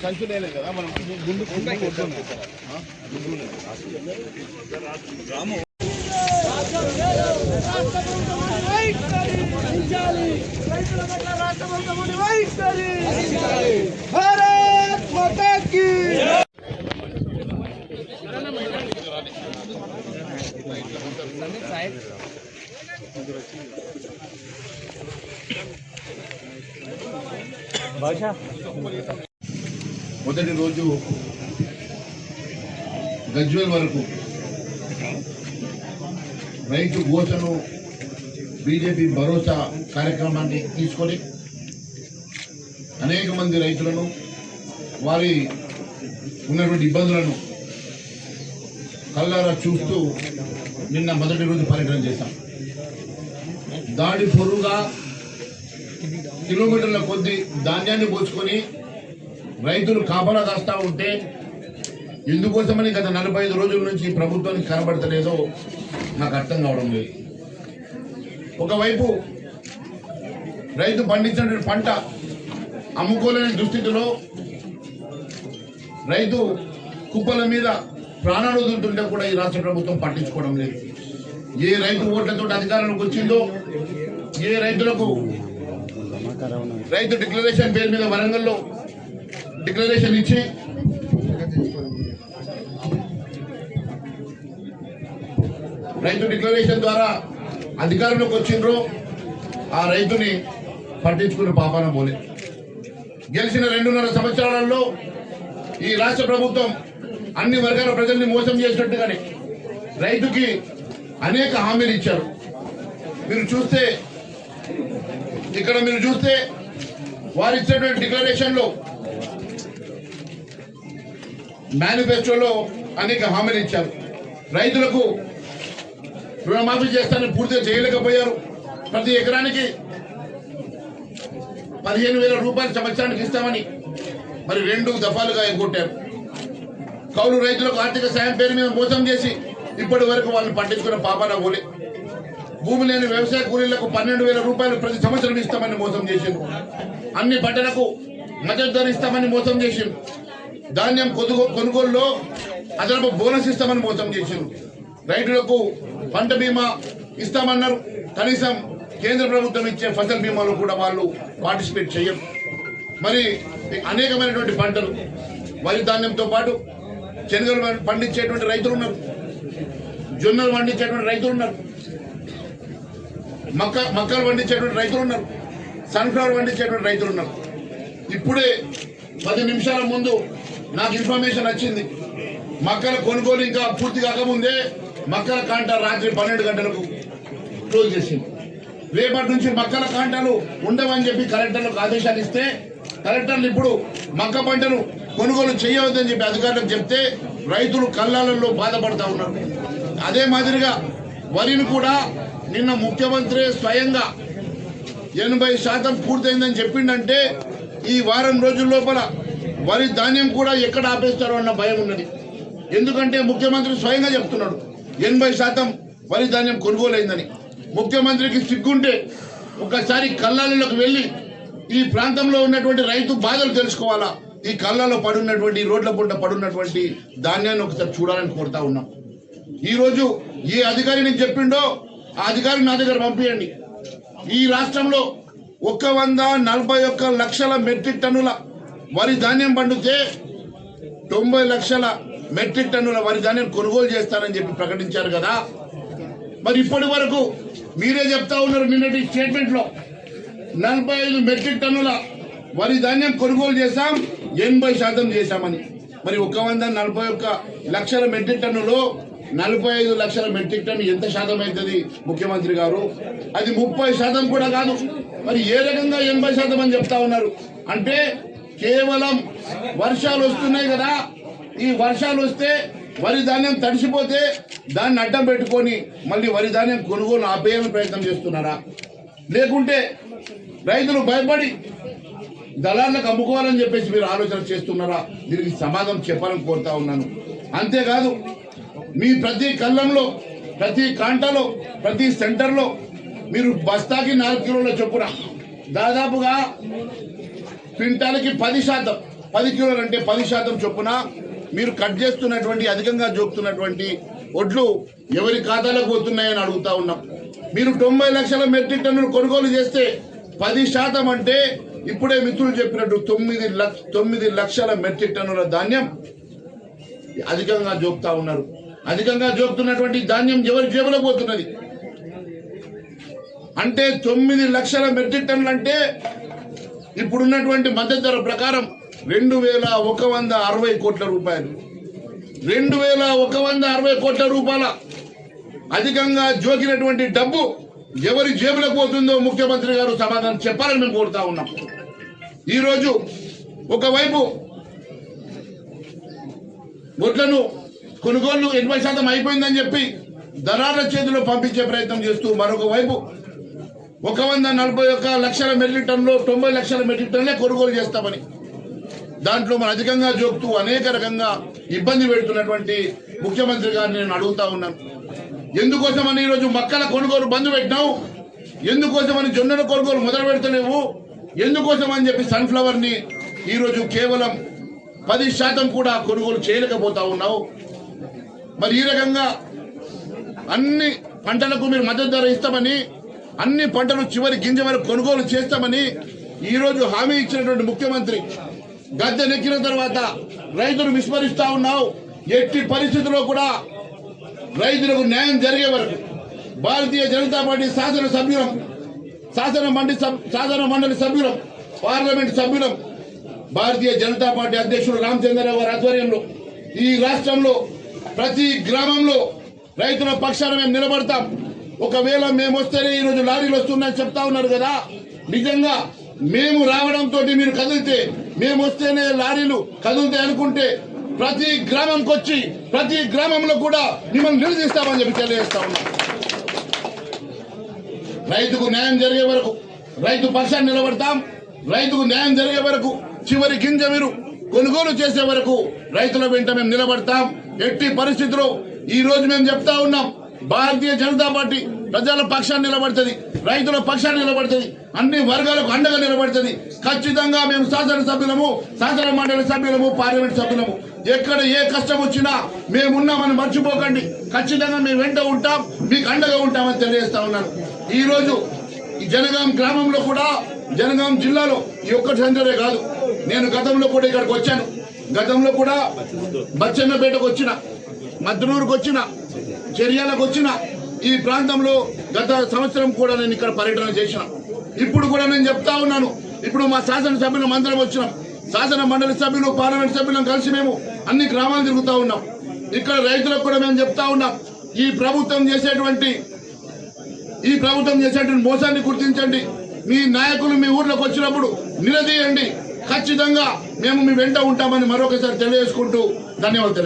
సంచు లేదు కదా మనం ముందు భారత్ మాతా కీ మొదటి రోజు గజ్వేల్ వరకు రైతు ఘోషను బీజేపీ భరోసా కార్యక్రమాన్ని తీసుకొని అనేక మంది రైతులను వారి ఉన్నటువంటి ఇబ్బందులను కళ్ళారా చూస్తూ నిన్న మొదటి రోజు పర్యటన చేశాం. దాడి పొరుగా కిలోమీటర్ల కొద్ది ధాన్యాన్ని పోసుకొని రైతులు కాపలా కాస్తా ఉంటే ఎందుకోసమని గత 45 రోజుల నుంచి ప్రభుత్వానికి కనబడతలేదో నాకు అర్థం కావడం లేదు. ఒకవైపు రైతు పండించిన పంట అమ్ముకోలేని దుస్థితిలో రైతు కుప్పల మీద ప్రాణాలు వదులుతుంటే కూడా ఈ రాష్ట్ర ప్రభుత్వం పట్టించుకోవడం లేదు. ఏ రైతు ఓట్లతో అధికారంలోకి వచ్చిందో, ఏ రైతులకు రైతు డిక్లరేషన్ పేరు మీద వరంగల్లో డిక్లరేషన్ ఇచ్చి రైతు డిక్లరేషన్ ద్వారా అధికారంలోకి వచ్చిండ్రో ఆ రైతుని పట్టించుకునే పాపాన పోలే. గెలిచిన 2.5 సంవత్సరాలలో ఈ రాష్ట్ర ప్రభుత్వం అన్ని వర్గాల ప్రజల్ని మోసం చేసినట్టుగానే రైతుకి అనేక హామీలు ఇచ్చారు. మీరు చూస్తే వారు ఇచ్చినటువంటి డిక్లరేషన్ లో మేనిఫెస్టోలో అనేక హామీలు ఇచ్చారు. రైతులకు రుణమాఫీ చేస్తానని పూర్తిగా చేయలేకపోయారు. ప్రతి ఎకరానికి 15,000 రూపాయలు సంవత్సరానికి ఇస్తామని మరి 2 దఫాలుగా ఎగ్గొట్టారు. కౌలు రైతులకు ఆర్థిక సాయం పేరు మీద మోసం చేసి ఇప్పటి వరకు వాళ్ళని పట్టించుకున్న పాపాన పోలే. భూమి లేని వ్యవసాయ కూలీలకు 12,000 రూపాయలు ప్రతి సంవత్సరం ఇస్తామని మోసం చేసింది. అన్ని పంటలకు మద్దతు ధర ఇస్తామని మోసం చేసింది. ధాన్యం కొనుగోలులో అదనపు బోనస్ ఇస్తామని మోసం చేసింది. రైతులకు పంట బీమా ఇస్తామన్నారు. కనీసం కేంద్ర ప్రభుత్వం ఇచ్చే ఫసల్ బీమాలో కూడా వాళ్ళు పార్టిసిపేట్ చేయరు. మరి అనేకమైనటువంటి పంటలు వరి ధాన్యంతో పాటు శనగలు పండించేటువంటి రైతులు ఉన్నారు, జొన్నలు పండించేటువంటి రైతులు ఉన్నారు, మక్కలు పండించేటువంటి రైతులు ఉన్నారు, సన్ఫ్లవర్ పండించేటువంటి రైతులు ఉన్నారు. ఇప్పుడే 10 నిమిషాల ముందు నాకు ఇన్ఫర్మేషన్ వచ్చింది. మక్కల కొనుగోలు ఇంకా పూర్తి కాకముందే మక్కల కాంటా రాత్రి 12 గంటలకు క్లోజ్ చేసింది. రేపటి నుంచి మక్కల కాంటాలు ఉండవని చెప్పి కలెక్టర్లకు ఆదేశాలు ఇస్తే కలెక్టర్లు ఇప్పుడు మక్క పంటను కొనుగోలు చేయవద్దని చెప్పి అధికారులకు చెప్తే రైతులు కల్లాలలో బాధపడతా ఉన్నారు. అదే మాదిరిగా వరిని కూడా నిన్న ముఖ్యమంత్రి స్వయంగా 80% పూర్తయిందని చెప్పిండంటే ఈ వారం రోజుల లోపల వరి ధాన్యం కూడా ఎక్కడ ఆపేస్తారో అన్న భయం ఉన్నది. ఎందుకంటే ముఖ్యమంత్రి స్వయంగా చెప్తున్నాడు 80% వరి ధాన్యం కొనుగోలైందని. ముఖ్యమంత్రికి సిగ్గుంటే ఒకసారి కల్లాలలోకి వెళ్ళి ఈ ప్రాంతంలో ఉన్నటువంటి రైతు బాధలు తెలుసుకోవాలా. ఈ కళ్ళలో పడున్నటువంటి రోడ్ల పూట పడున్నటువంటి ధాన్యాన్ని ఒకసారి చూడాలని కోరుతా ఉన్నాం. ఈరోజు ఏ అధికారి నేను చెప్పిండో ఆ అధికారి నా దగ్గర పంపించండి. ఈ రాష్ట్రంలో 141 లక్షల మెట్రిక్ టన్నుల వరి ధాన్యం పండితే 90 లక్షల మెట్రిక్ టన్నుల వరి ధాన్యం కొనుగోలు చేస్తారని చెప్పి ప్రకటించారు కదా. మరి ఇప్పటి వరకు మీరే చెప్తా ఉన్నారు నిన్నటి స్టేట్మెంట్ లో 45 మెట్రిక్ టన్నుల వరి ధాన్యం కొనుగోలు చేశాం, 80% చేశామని. మరి 141 లక్షల మెట్రిక్ టన్నులో 45 లక్షల మెట్రిక్ టన్ను ఎంత శాతం అవుతుంది ముఖ్యమంత్రి గారు? అది 30% కూడా కాదు. మరి ఏ రకంగా 80% అని చెప్తా ఉన్నారు? అంటే కేవలం వర్షాలు వస్తున్నాయి కదా, ఈ వర్షాలు వస్తే వరి ధాన్యం తడిసిపోతే దాన్ని అడ్డం పెట్టుకొని మళ్ళీ వరి ధాన్యం కొనుగోలు ఆపేయాలని ప్రయత్నం చేస్తున్నారా? లేకుంటే రైతులు భయపడి దళాలకు అమ్ముకోవాలని చెప్పేసి మీరు ఆలోచన చేస్తున్నారా? దీనికి సమాధానం చెప్పాలని కోరుతా ఉన్నాను. అంతేకాదు మీ ప్రతి కళ్ళంలో, ప్రతి కాంటలో, ప్రతి సెంటర్లో మీరు బస్తాకి 4 కిలోల చొప్పున దాదాపుగా క్వింటాలకి 10% 10 కిలోలు అంటే 10% చొప్పున మీరు కట్ చేస్తున్నటువంటి అధికంగా జోకుతున్నటువంటి వడ్లు ఎవరి ఖాతాలకు పోతున్నాయని అడుగుతా ఉన్నాం. మీరు 90 లక్షల మెట్రిక్ టన్నులు కొనుగోలు చేస్తే 10% అంటే ఇప్పుడే మిత్రులు చెప్పినట్టు 9 లక్షల మెట్రిక్ టన్నుల ధాన్యం అధికంగా జోకుతా ఉన్నారు. అధికంగా జోకుతున్నటువంటి ధాన్యం ఎవరి జేబులో పోతున్నది అంటే 9 లక్షల మెట్రిక్ టన్నులు అంటే ఇప్పుడున్నటువంటి మద్దతు ధర ప్రకారం 2160 కోట్ల రూపాయలు. 2160 కోట్ల రూపాయల అధికంగా జోకినటువంటి డబ్బు ఎవరి జేబులకు పోతుందో ముఖ్యమంత్రి గారు సమాధానం చెప్పాలని మేము కోరుతా ఉన్నాం. ఈరోజు ఒకవైపు వడ్లను కొనుగోలు 80% అయిపోయిందని చెప్పి దళారుల చేతిలో పంపించే ప్రయత్నం చేస్తూ మరొక వైపు 141 లక్షల మెట్రిక్ టన్నులు 90 లక్షల మెట్రిక్ టన్నులే కొనుగోలు చేస్తామని దాంట్లో మనం అధికంగా జోకుతూ అనేక రకంగా ఇబ్బంది పెడుతున్నటువంటి ముఖ్యమంత్రి గారిని నేను అడుగుతా ఉన్నాను. ఎందుకోసమని ఈరోజు మక్కల కొనుగోలు బంద్ పెట్టినావు, ఎందుకోసమని జొన్నల కొనుగోలు మొదలు పెడతలేవు, ఎందుకోసం అని చెప్పి సన్ఫ్లవర్ ని ఈరోజు కేవలం 10% కూడా కొనుగోలు చేయలేకపోతా ఉన్నావు. మరి ఈ రకంగా అన్ని పంటలకు మీరు మద్దతు ధర ఇస్తామని, అన్ని పంటలు చివరి గింజ వరకు కొనుగోలు చేస్తామని ఈరోజు హామీ ఇచ్చినటువంటి ముఖ్యమంత్రి గద్దెనెక్కిన తర్వాత రైతులు విస్మరిస్తా ఉన్నావు. ఎట్టి పరిస్థితుల్లో కూడా రైతులకు న్యాయం జరిగే వరకు భారతీయ జనతా పార్టీ శాసన మండలి సభ్యులం, పార్లమెంట్ సభ్యులం, భారతీయ జనతా పార్టీ అధ్యక్షుడు రామచంద్రరావు గారి ఆధ్వర్యంలో ఈ రాష్ట్రంలో ప్రతి గ్రామంలో రైతుల పక్షాన మేము నిలబడతాం. ఒకవేళ మేము వస్తేనే ఈరోజు లారీలు వస్తున్నాయని చెప్తా ఉన్నారు కదా, నిజంగా మేము రావడంతో మీరు కదిలితే, మేము వస్తేనే లారీలు కదులుతాయి అనుకుంటే ప్రతి గ్రామంకి వచ్చి ప్రతి గ్రామంలో కూడా మిమ్మల్ని నిలదీస్తామని చెప్పి తెలియజేస్తా ఉన్నాం. రైతుకు న్యాయం జరిగే వరకు రైతు పక్షాన్ని నిలబడతాం. రైతుకు న్యాయం జరిగే వరకు చివరి గింజ మీరు కొనుగోలు చేసే వరకు రైతుల వెంట మేము నిలబడతాం. ఎట్టి పరిస్థితుల్లో ఈ రోజు మేము చెప్తా ఉన్నాం, భారతీయ జనతా పార్టీ ప్రజల పక్షాన్ని నిలబడుతుంది, రైతుల పక్షాన్ని నిలబడుతుంది, అన్ని వర్గాలకు అండగా నిలబడుతుంది. ఖచ్చితంగా మేము శాసనసభ్యులము, శాసన మండలి సభ్యులము, పార్లమెంట్ సభ్యులము, ఎక్కడ ఏ కష్టం వచ్చినా మేమున్నామని మర్చిపోకండి. ఖచ్చితంగా మేము వెంట ఉంటాం, మీకు అండగా ఉంటామని తెలియజేస్తా ఉన్నాను. ఈ రోజు ఈ జనగాం గ్రామంలో కూడా, జనగాం జిల్లాలో ఈ ఒక్క సెంటరే కాదు, నేను గతంలో కూడా ఇక్కడికి వచ్చాను. గతంలో కూడా బచ్చన్నపేటకు వచ్చిన, మద్నూరుకు వచ్చిన, చర్యాలకు వచ్చిన, ఈ ప్రాంతంలో గత సంవత్సరం కూడా నేను ఇక్కడ పర్యటన చేసిన. ఇప్పుడు కూడా నేను చెప్తా ఉన్నాను, ఇప్పుడు మా శాసనసభ్యులు అందరం వచ్చినాం, శాసన మండలి సభ్యులు, పార్లమెంట్ సభ్యులను కలిసి మేము అన్ని గ్రామాలు తిరుగుతా ఉన్నాం. ఇక్కడ రైతులకు కూడా మేము చెప్తా ఉన్నాం, ఈ ప్రభుత్వం చేసేటువంటి మోసాన్ని గుర్తించండి. మీ నాయకులు మీ ఊర్లోకి వచ్చినప్పుడు నిలదీయండి. ఖచ్చితంగా మేము మీ వెంట ఉంటామని మరొకసారి తెలియజేసుకుంటూ ధన్యవాదాలు.